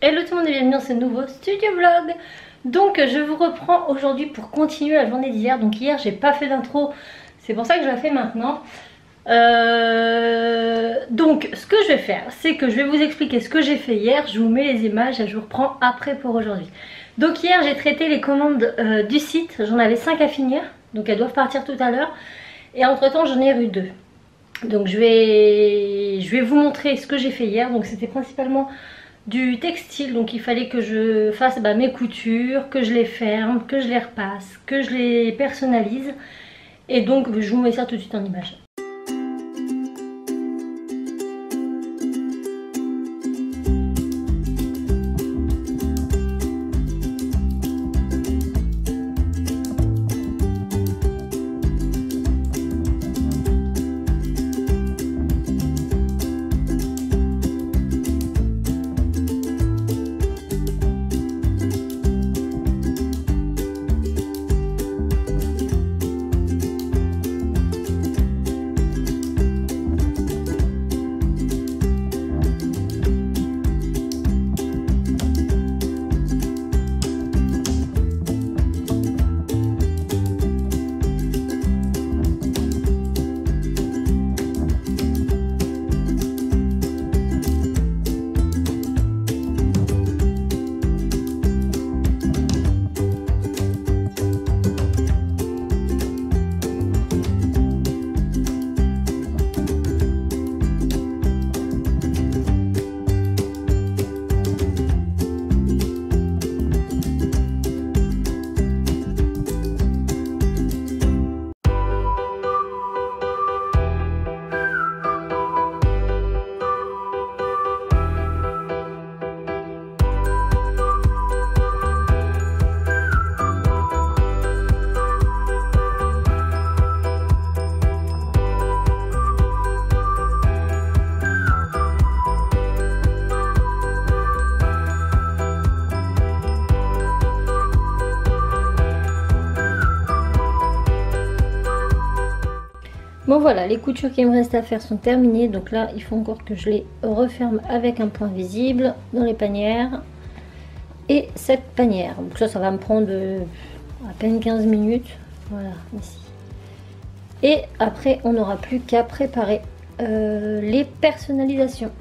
Hello tout le monde et bienvenue dans ce nouveau studio vlog. Donc je vous reprends aujourd'hui pour continuer la journée d'hier. Donc hier j'ai pas fait d'intro, c'est pour ça que je la fais maintenant. Donc ce que je vais faire, c'est que je vais vous expliquer ce que j'ai fait hier. Je vous mets les images et je vous reprends après pour aujourd'hui. Donc hier j'ai traité les commandes du site, j'en avais 5 à finir. Donc elles doivent partir tout à l'heure. Et entre temps j'en ai eu 2. Donc je vais vous montrer ce que j'ai fait hier. Donc c'était principalement du textile, donc il fallait que je fasse mes coutures, que je les ferme, que je les repasse, que je les personnalise. Et donc je vous mets ça tout de suite en image. Bon voilà, les coutures qu'il me reste à faire sont terminées. Donc là, il faut encore que je les referme avec un point visible dans les panières. Et cette panière. Donc ça va me prendre à peine 15 minutes. Voilà, ici. Et après, on n'aura plus qu'à préparer les personnalisations.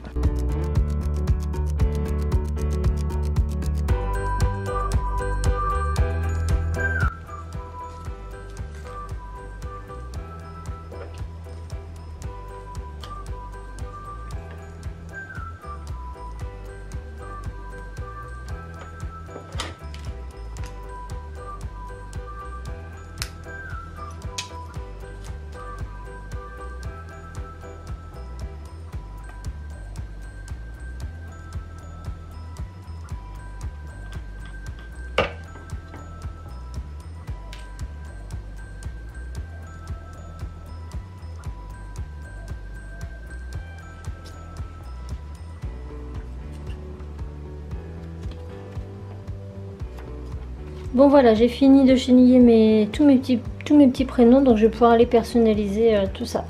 Bon voilà, j'ai fini de cheniller tous mes petits prénoms, donc je vais pouvoir aller personnaliser tout ça.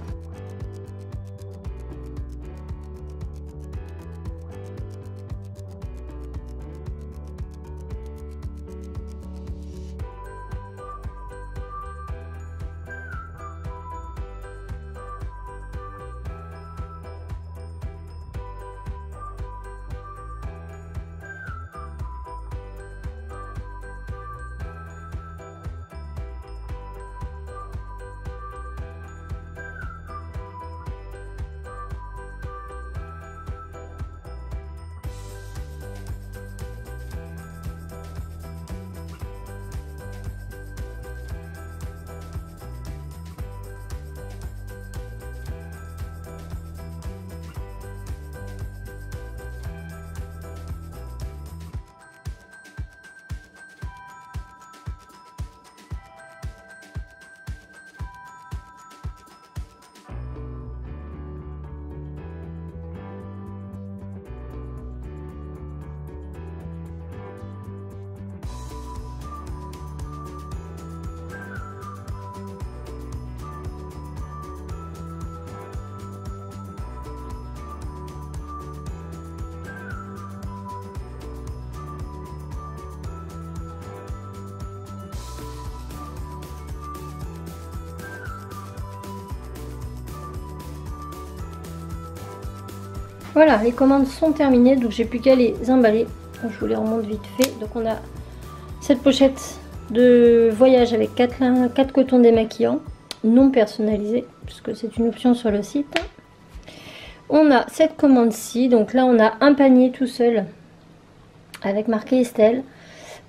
Voilà, les commandes sont terminées, donc j'ai plus qu'à les emballer. Je vous les remonte vite fait. Donc on a cette pochette de voyage avec 4 cotons démaquillants non personnalisés, puisque c'est une option sur le site. On a cette commande-ci, donc là on a un panier tout seul avec marqué Estelle.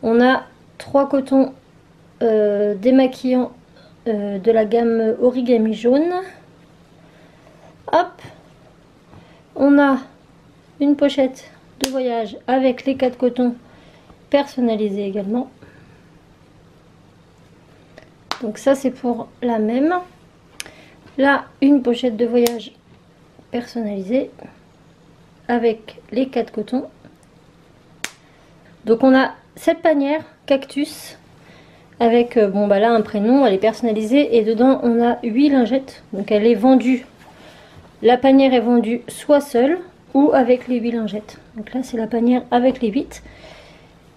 On a 3 cotons démaquillants de la gamme Origami jaune. Hop, on a une pochette de voyage avec les 4 cotons personnalisés également. Donc ça c'est pour la même. Là une pochette de voyage personnalisée avec les 4 cotons. Donc on a cette panière cactus avec bon bah là un prénom, elle est personnalisée et dedans on a 8 lingettes. Donc elle est vendue, la panière est vendue soit seule ou avec les 8 lingettes. Donc là c'est la panière avec les 8.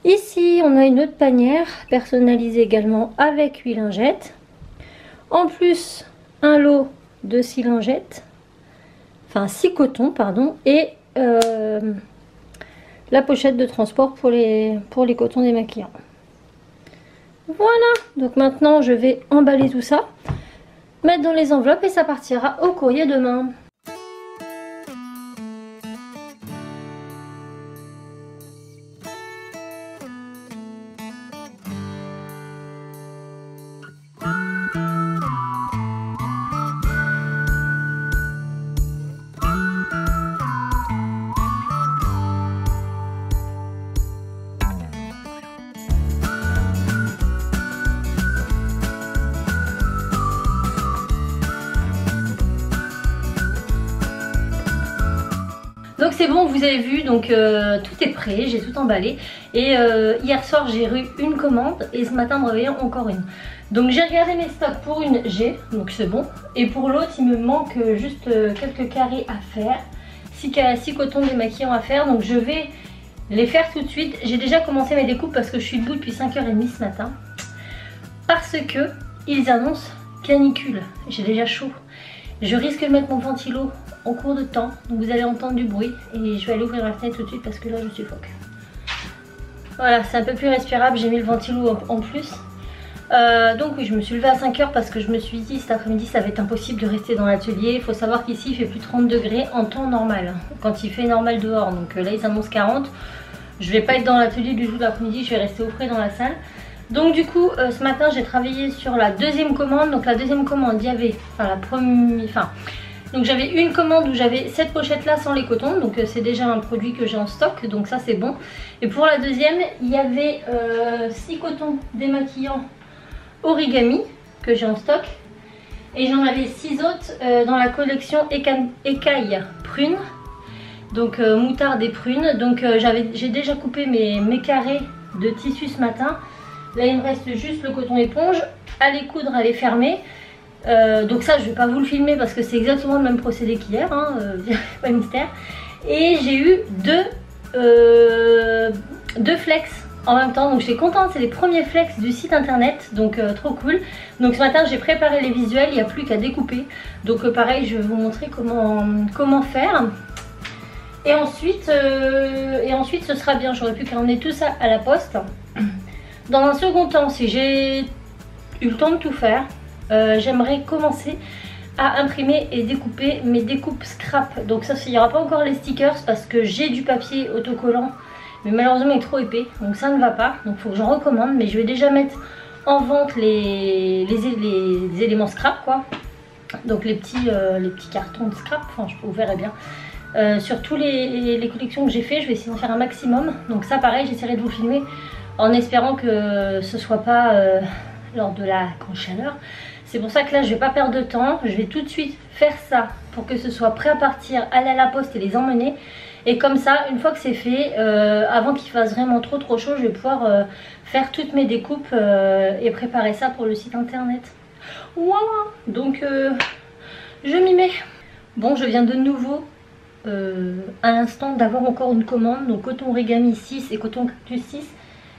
Ici on a une autre panière personnalisée également avec 8 lingettes. En plus un lot de 6 lingettes, enfin 6 cotons pardon, et la pochette de transport pour les cotons démaquillants. Voilà, donc maintenant je vais emballer tout ça, mettre dans les enveloppes et ça partira au courrier demain. Donc c'est bon, vous avez vu, donc tout est prêt, j'ai tout emballé. Et hier soir j'ai eu une commande et ce matin me réveillant encore une. Donc j'ai regardé mes stocks pour une G, donc c'est bon. Et pour l'autre il me manque juste quelques carrés à faire, 6 cotons démaquillants à faire. Donc je vais les faire tout de suite. J'ai déjà commencé mes découpes parce que je suis debout depuis 5h30 ce matin. Parce que ils annoncent canicule, j'ai déjà chaud. Je risque de mettre mon ventilo en cours de temps, donc vous allez entendre du bruit et je vais aller ouvrir la fenêtre tout de suite parce que là je suffoque. Voilà, c'est un peu plus respirable, j'ai mis le ventilo en plus. Donc oui, je me suis levée à 5h parce que je me suis dit cet après-midi ça va être impossible de rester dans l'atelier. Il faut savoir qu'ici il fait plus de 30 degrés en temps normal, quand il fait normal dehors. Donc là ils annoncent 40. Je vais pas être dans l'atelier du tout l'après-midi, je vais rester au frais dans la salle. Donc du coup ce matin j'ai travaillé sur la deuxième commande. Donc la deuxième commande il y avait, donc j'avais une commande où j'avais cette pochette là sans les cotons. Donc c'est déjà un produit que j'ai en stock, donc ça c'est bon. Et pour la deuxième il y avait 6 cotons démaquillants Origami que j'ai en stock. Et j'en avais 6 autres dans la collection écaille prune. Donc moutarde et prune. Donc j'ai déjà coupé mes carrés de tissu ce matin. Là il me reste juste le coton éponge à les coudre, à les fermer. Donc ça je vais pas vous le filmer parce que c'est exactement le même procédé qu'hier, hein, pas de mystère. Et j'ai eu deux flex en même temps, donc je suis contente, c'est les premiers flex du site internet, donc trop cool. Donc ce matin j'ai préparé les visuels, il n'y a plus qu'à découper. Donc pareil je vais vous montrer comment faire. Et ensuite ce sera bien, j'aurais pu emmener tout ça à la poste. Dans un second temps, si j'ai eu le temps de tout faire, j'aimerais commencer à imprimer et découper mes découpes scrap. Donc ça, il n'y aura pas encore les stickers parce que j'ai du papier autocollant, mais malheureusement il est trop épais, donc ça ne va pas. Donc il faut que j'en recommande, mais je vais déjà mettre en vente les éléments scrap quoi. Donc les petits cartons de scrap, enfin vous verrez bien. Sur tous les collections que j'ai fait, je vais essayer d'en faire un maximum. Donc ça pareil, j'essaierai de vous filmer en espérant que ce soit pas lors de la grande chaleur. C'est pour ça que là je vais pas perdre de temps, je vais tout de suite faire ça pour que ce soit prêt à partir, aller à la poste et les emmener. Et comme ça, une fois que c'est fait, avant qu'il fasse vraiment trop chaud, je vais pouvoir faire toutes mes découpes et préparer ça pour le site internet. Voilà, donc je m'y mets. Bon, je viens de nouveau à l'instant d'avoir encore une commande, donc coton origami 6 et coton cactus 6.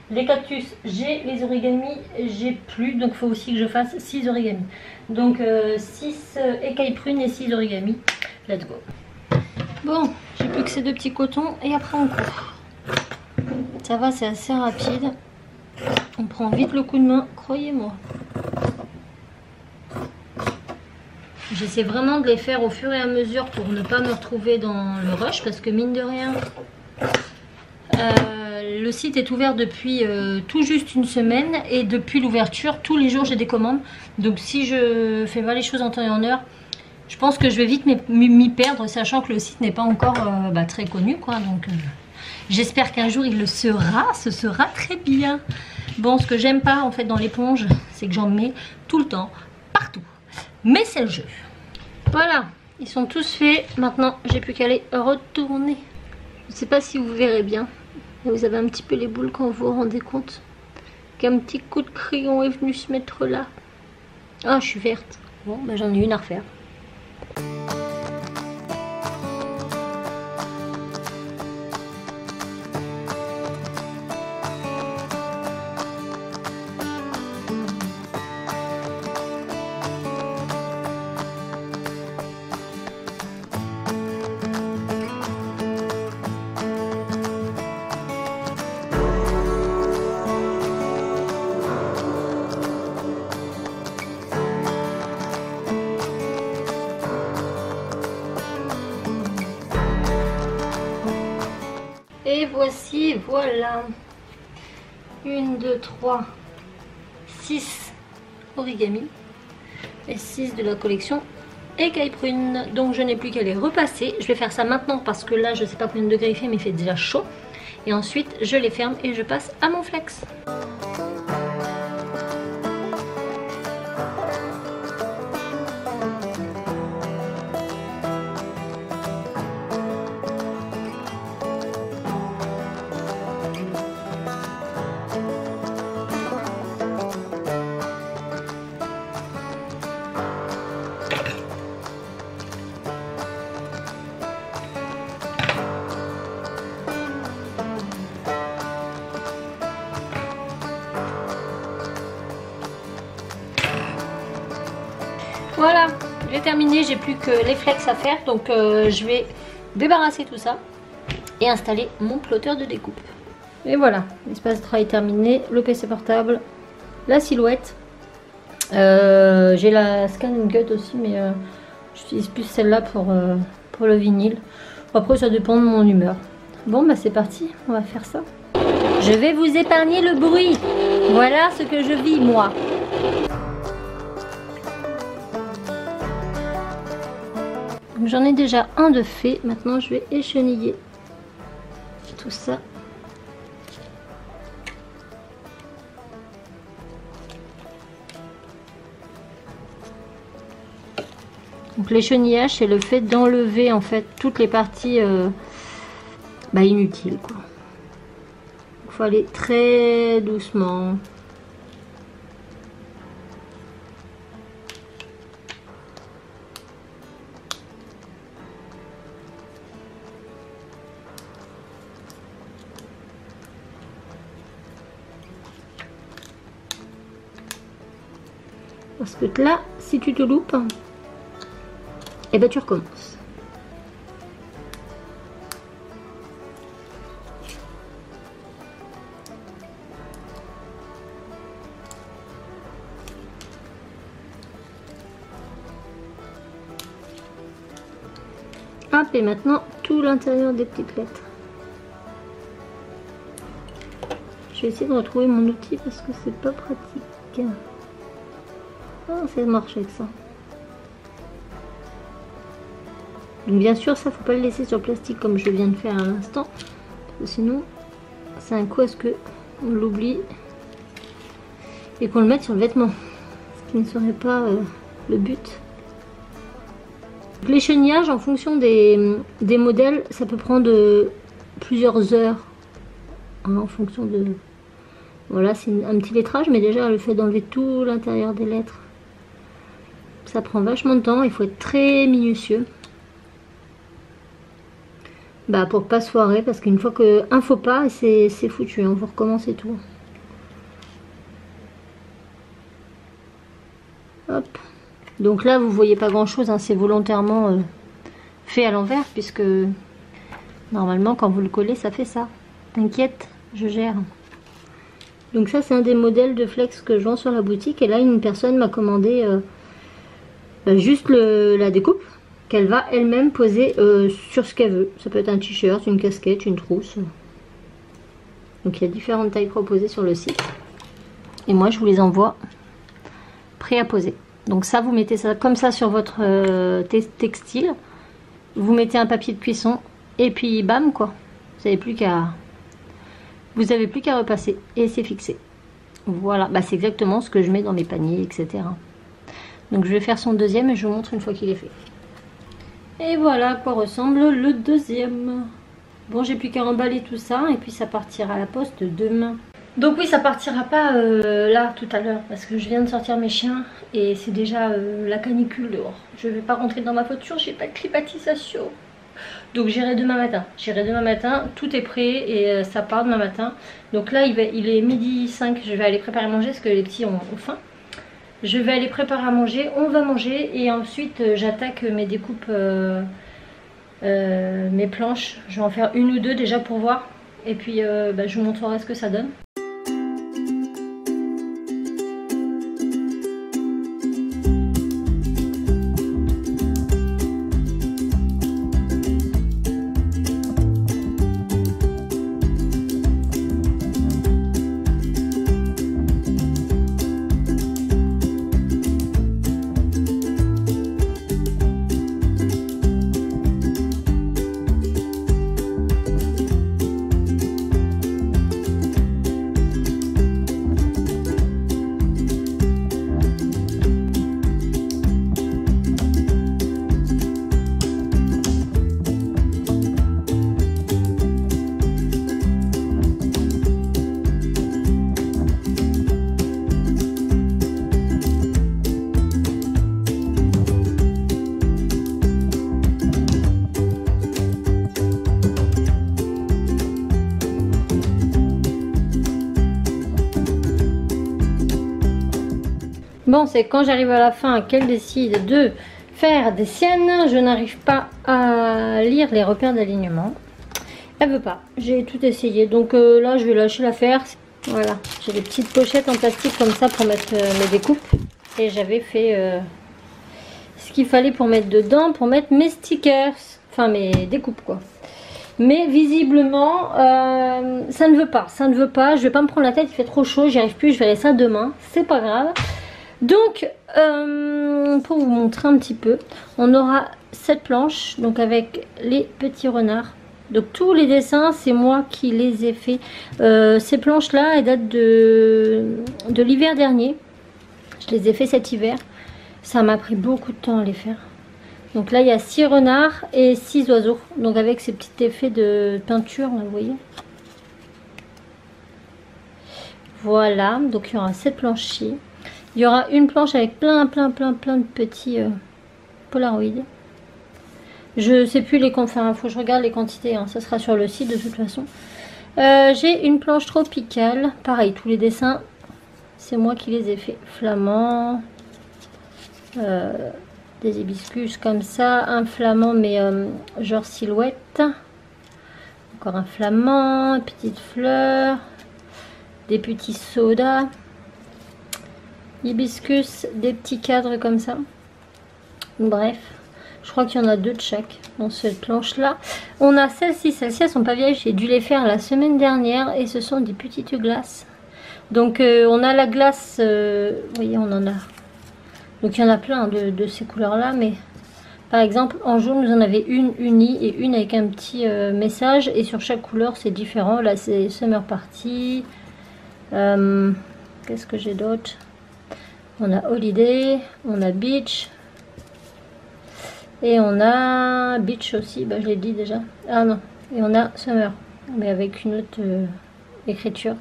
Les cactus j'ai, les origamis j'ai plus, donc il faut aussi que je fasse 6 origamis. Donc 6 écailles prunes et 6 origamis, let's go. Bon, J'ai plus que ces deux petits cotons et après on court. Ça va, c'est assez rapide. On prend vite le coup de main, croyez-moi. J'essaie vraiment de les faire au fur et à mesure pour ne pas me retrouver dans le rush parce que mine de rien, le site est ouvert depuis tout juste une semaine et depuis l'ouverture, tous les jours j'ai des commandes. Donc si je fais pas les choses en temps et en heure, je pense que je vais vite m'y perdre, sachant que le site n'est pas encore très connu, quoi. Donc j'espère qu'un jour il le sera, ce sera très bien. Bon, ce que j'aime pas en fait dans l'éponge, c'est que j'en mets tout le temps, partout. Mais c'est le jeu. Voilà, ils sont tous faits. Maintenant, j'ai plus qu'à les retourner. Je sais pas si vous verrez bien. Vous avez un petit peu les boules quand vous vous rendez compte qu'un petit coup de crayon est venu se mettre là. Ah, je suis verte. Bon, bah, j'en ai une à refaire. Et voici, voilà. 1, 2, 3, 6 origami. Et 6 de la collection écaille prune. Donc je n'ai plus qu'à les repasser. Je vais faire ça maintenant parce que là, je ne sais pas combien de degrés il fait, mais il fait déjà chaud. Et ensuite, je les ferme et je passe à mon flex. Voilà, j'ai terminé, j'ai plus que les flex à faire, donc je vais débarrasser tout ça et installer mon plotter de découpe. Et voilà, l'espace de travail terminé, le PC portable, la silhouette. J'ai la Scan Cut aussi, mais j'utilise plus celle-là pour le vinyle. Après, ça dépend de mon humeur. Bon, bah c'est parti, on va faire ça. Je vais vous épargner le bruit. Voilà ce que je vis, moi. J'en ai déjà un de fait, maintenant je vais écheniller tout ça. Donc l'échenillage, c'est le fait d'enlever en fait toutes les parties inutiles, quoi. Il faut aller très doucement. Parce que là, si tu te loupes, et ben tu recommences. Hop, et maintenant tout l'intérieur des petites lettres. Je vais essayer de retrouver mon outil parce que c'est pas pratique. Ah, ça marche avec ça. Donc bien sûr, ça faut pas le laisser sur le plastique comme je viens de faire à l'instant, sinon c'est un coup à ce que on l'oublie et qu'on le mette sur le vêtement, ce qui ne serait pas le but. L'échenillage en fonction des modèles, ça peut prendre plusieurs heures, hein, en fonction de... Voilà, c'est un petit lettrage, mais déjà le fait d'enlever tout l'intérieur des lettres, ça prend vachement de temps, il faut être très minutieux. Pour pas se foirer, parce qu'une fois qu'un faux pas, c'est foutu, hein, vous recommencez tout. Hop. Donc là, vous voyez pas grand chose, hein, c'est volontairement fait à l'envers, puisque Normalement quand vous le collez ça fait ça. T'inquiète, je gère. Donc ça c'est un des modèles de flex que je vends sur la boutique. Et là une personne m'a commandé juste la découpe qu'elle va elle-même poser sur ce qu'elle veut. Ça peut être un t-shirt, une casquette, une trousse. Donc il y a différentes tailles proposées sur le site. Et moi je vous les envoie prêts à poser. Donc ça vous mettez ça comme ça sur votre textile. Vous mettez un papier de cuisson et puis bam quoi. Vous n'avez plus qu'à repasser et c'est fixé. Voilà, bah, c'est exactement ce que je mets dans mes paniers, etc. Donc je vais faire son deuxième et je vous montre une fois qu'il est fait. Et voilà à quoi ressemble le deuxième. Bon, j'ai plus qu'à emballer tout ça et puis ça partira à la poste demain. Donc oui, ça partira pas là tout à l'heure parce que je viens de sortir mes chiens et c'est déjà la canicule dehors. Je vais pas rentrer dans ma voiture, j'ai pas de climatisation. Donc j'irai demain matin. J'irai demain matin, tout est prêt et ça part demain matin. Donc là il est midi 5, je vais aller préparer à manger parce que les petits ont faim. Je vais aller préparer à manger, on va manger et ensuite j'attaque mes découpes, mes planches. Je vais en faire une ou deux déjà pour voir et puis je vous montrerai ce que ça donne. Bon, c'est quand j'arrive à la fin qu'elle décide de faire des siennes. Je n'arrive pas à lire les repères d'alignement. Elle veut pas. J'ai tout essayé. Donc là, je vais lâcher l'affaire. Voilà. J'ai des petites pochettes en plastique comme ça pour mettre mes découpes. Et j'avais fait ce qu'il fallait pour mettre dedans, pour mettre mes stickers. Enfin, mes découpes, quoi. Mais visiblement, ça ne veut pas. Ça ne veut pas. Je vais pas me prendre la tête. Il fait trop chaud. J'y arrive plus. Je verrai ça demain. C'est pas grave. Donc pour vous montrer un petit peu, on aura cette planche donc avec les petits renards. Donc tous les dessins c'est moi qui les ai fait. Ces planches là elles datent de l'hiver dernier. Je les ai fait cet hiver. Ça m'a pris beaucoup de temps à les faire. Donc là il y a 6 renards et 6 oiseaux. Donc avec ces petits effets de peinture là, vous voyez. Voilà, donc il y aura cette planche-ci. Il y aura une planche avec plein de petits polaroids. Je sais plus les quantités, enfin, faut que je regarde les quantités, hein. Ça sera sur le site de toute façon. J'ai une planche tropicale, pareil, tous les dessins, c'est moi qui les ai fait. Flamand, des hibiscus comme ça, un flamand mais genre silhouette. Encore un flamand, une petite fleur, des petits sodas. Hibiscus, des petits cadres comme ça. Bref, je crois qu'il y en a 2 de chaque dans cette planche là. On a celles-ci elles sont pas vieilles, j'ai dû les faire la semaine dernière et ce sont des petites glaces. Donc on a la glace, vous voyez on en a. Donc il y en a plein de ces couleurs là, mais par exemple en jaune vous en avez une unie et une avec un petit message et sur chaque couleur c'est différent. Là c'est Summer Party, qu'est-ce que j'ai d'autre? On a Holiday, on a Beach et on a Beach aussi, bah, je l'ai dit déjà. Ah non, et on a Summer, mais avec une autre écriture.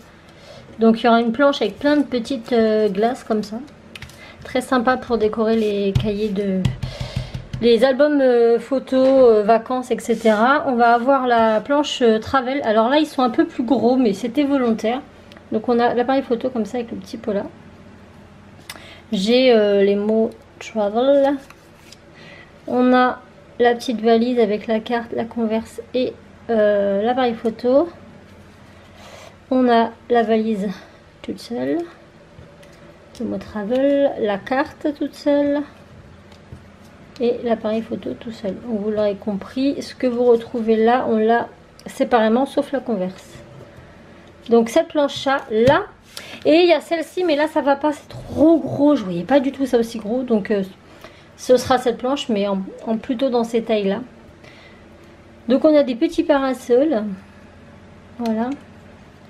Donc il y aura une planche avec plein de petites glaces comme ça. Très sympa pour décorer les cahiers les albums photos, vacances, etc. On va avoir la planche Travel. Alors là ils sont un peu plus gros mais c'était volontaire. Donc on a l'appareil photo comme ça avec le petit pot là. J'ai les mots travel. On a la petite valise avec la carte, la converse et l'appareil photo, on a la valise toute seule, le mot travel, la carte toute seule et l'appareil photo tout seul. Donc vous l'aurez compris, ce que vous retrouvez là, on l'a séparément sauf la converse. Donc cette planche là, et il y a celle-ci, mais là ça va pas, c'est trop gros, je voyais pas du tout ça aussi gros, donc ce sera cette planche, mais en plutôt dans ces tailles là. Donc on a des petits parasols, voilà,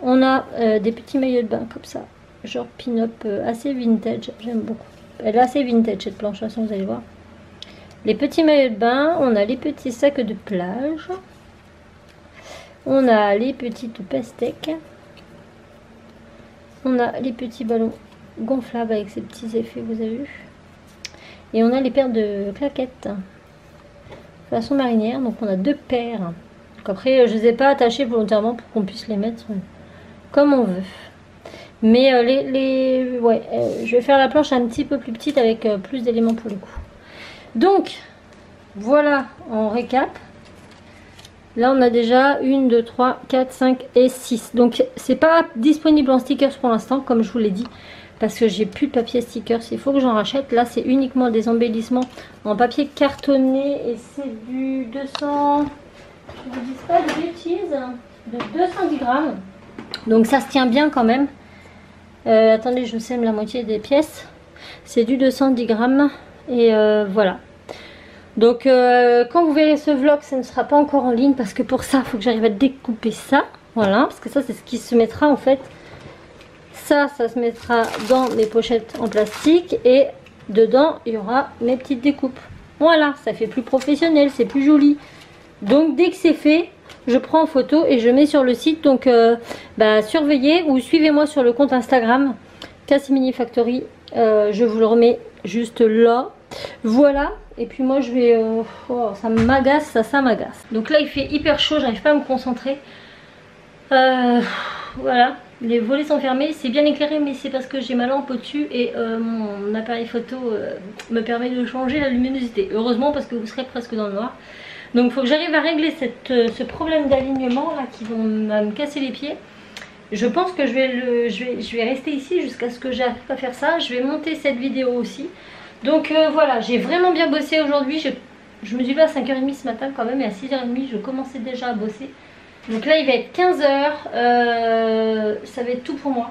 on a des petits maillots de bain comme ça, genre pin-up assez vintage, j'aime beaucoup. Elle est assez vintage cette planche, de toute façon, vous allez voir. Les petits maillots de bain, on a les petits sacs de plage, on a les petites pastèques, on a les petits ballons gonflables avec ces petits effets, vous avez vu, et on a les paires de claquettes façon marinière, donc on a 2 paires. Donc après je les ai pas attachées volontairement pour qu'on puisse les mettre comme on veut, mais je vais faire la planche un petit peu plus petite avec plus d'éléments pour le coup. Donc voilà, en récap, là on a déjà 1, 2, 3, 4, 5 et 6. Donc c'est pas disponible en stickers pour l'instant, comme je vous l'ai dit, parce que j'ai plus de papier stickers, il faut que j'en rachète. Là c'est uniquement des embellissements en papier cartonné et c'est du 200, je vous dis pas de bêtises, de 210 grammes. Donc ça se tient bien quand même. Attendez, je sème la moitié des pièces. C'est du 210 grammes et voilà. Donc quand vous verrez ce vlog, ça ne sera pas encore en ligne parce que pour ça, il faut que j'arrive à découper ça. Voilà, parce que ça c'est ce qui se mettra en fait. Ça se mettra dans mes pochettes en plastique et dedans il y aura mes petites découpes. Voilà, ça fait plus professionnel, c'est plus joli. Donc dès que c'est fait, je prends en photo et je mets sur le site. Donc surveillez ou suivez-moi sur le compte Instagram Cassimini Factory. Je vous le remets juste là. Voilà, et puis moi je vais ça m'agace, ça m'agace. Donc là il fait hyper chaud, j'arrive pas à me concentrer. Voilà, les volets sont fermés, c'est bien éclairé, mais c'est parce que j'ai ma lampe au dessus et mon appareil photo me permet de changer la luminosité. Heureusement, parce que vous serez presque dans le noir. Donc il faut que j'arrive à régler ce problème d'alignement là qui va me casser les pieds. Je pense que je vais rester ici jusqu'à ce que j'arrive à faire ça. Je vais monter cette vidéo aussi. Donc voilà, j'ai vraiment bien bossé aujourd'hui. Je me suis levée à 5h30 ce matin quand même, et à 6h30 je commençais déjà à bosser. Donc là il va être 15h, ça va être tout pour moi.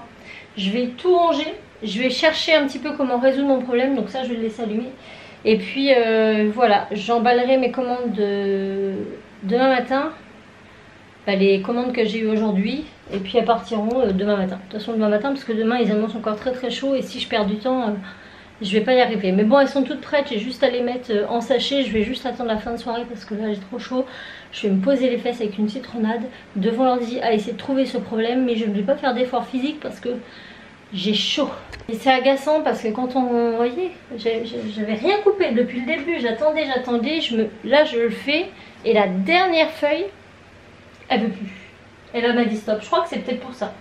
Je vais tout ranger, je vais chercher un petit peu comment résoudre mon problème, donc ça je vais le laisser allumer. Et puis voilà, j'emballerai mes commandes de demain matin, les commandes que j'ai eues aujourd'hui, et puis elles partiront demain matin. De toute façon demain matin, parce que demain ils annoncent encore très très chaud, et si je perds du temps... je vais pas y arriver, mais bon elles sont toutes prêtes, j'ai juste à les mettre en sachet. Je vais juste attendre la fin de soirée parce que là j'ai trop chaud. Je vais me poser les fesses avec une citronnade devant l'ordi à essayer de trouver ce problème, mais je ne vais pas faire d'effort physique parce que j'ai chaud. Et c'est agaçant parce que quand vous voyez, j'avais rien coupé depuis le début, j'attendais, là je le fais et la dernière feuille, elle veut plus. Elle m'a dit stop, je crois que c'est peut-être pour ça.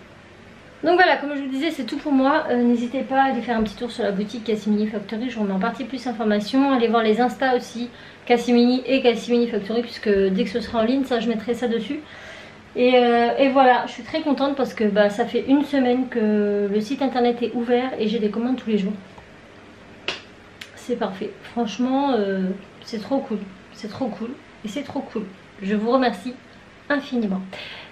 Donc voilà, comme je vous disais, c'est tout pour moi. N'hésitez pas à aller faire un petit tour sur la boutique Cassimini Factory. Je vous remets en partie plus d'informations. Allez voir les Insta aussi, Cassimini et Cassimini Factory, puisque dès que ce sera en ligne, ça je mettrai ça dessus. Et voilà, je suis très contente parce que ça fait une semaine que le site internet est ouvert et j'ai des commandes tous les jours. C'est parfait. Franchement, c'est trop cool. C'est trop cool. Et c'est trop cool. Je vous remercie infiniment.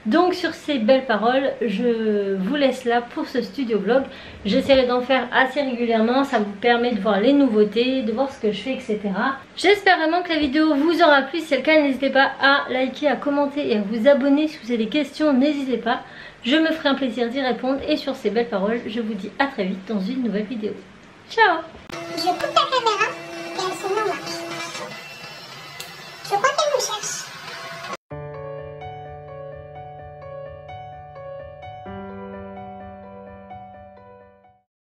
Donc sur ces belles paroles, je vous laisse là pour ce studio vlog. J'essaierai d'en faire assez régulièrement, ça vous permet de voir les nouveautés, de voir ce que je fais, etc. J'espère vraiment que la vidéo vous aura plu. Si c'est le cas, n'hésitez pas à liker, à commenter et à vous abonner. Si vous avez des questions, n'hésitez pas, je me ferai un plaisir d'y répondre. Et sur ces belles paroles, je vous dis à très vite dans une nouvelle vidéo. Ciao!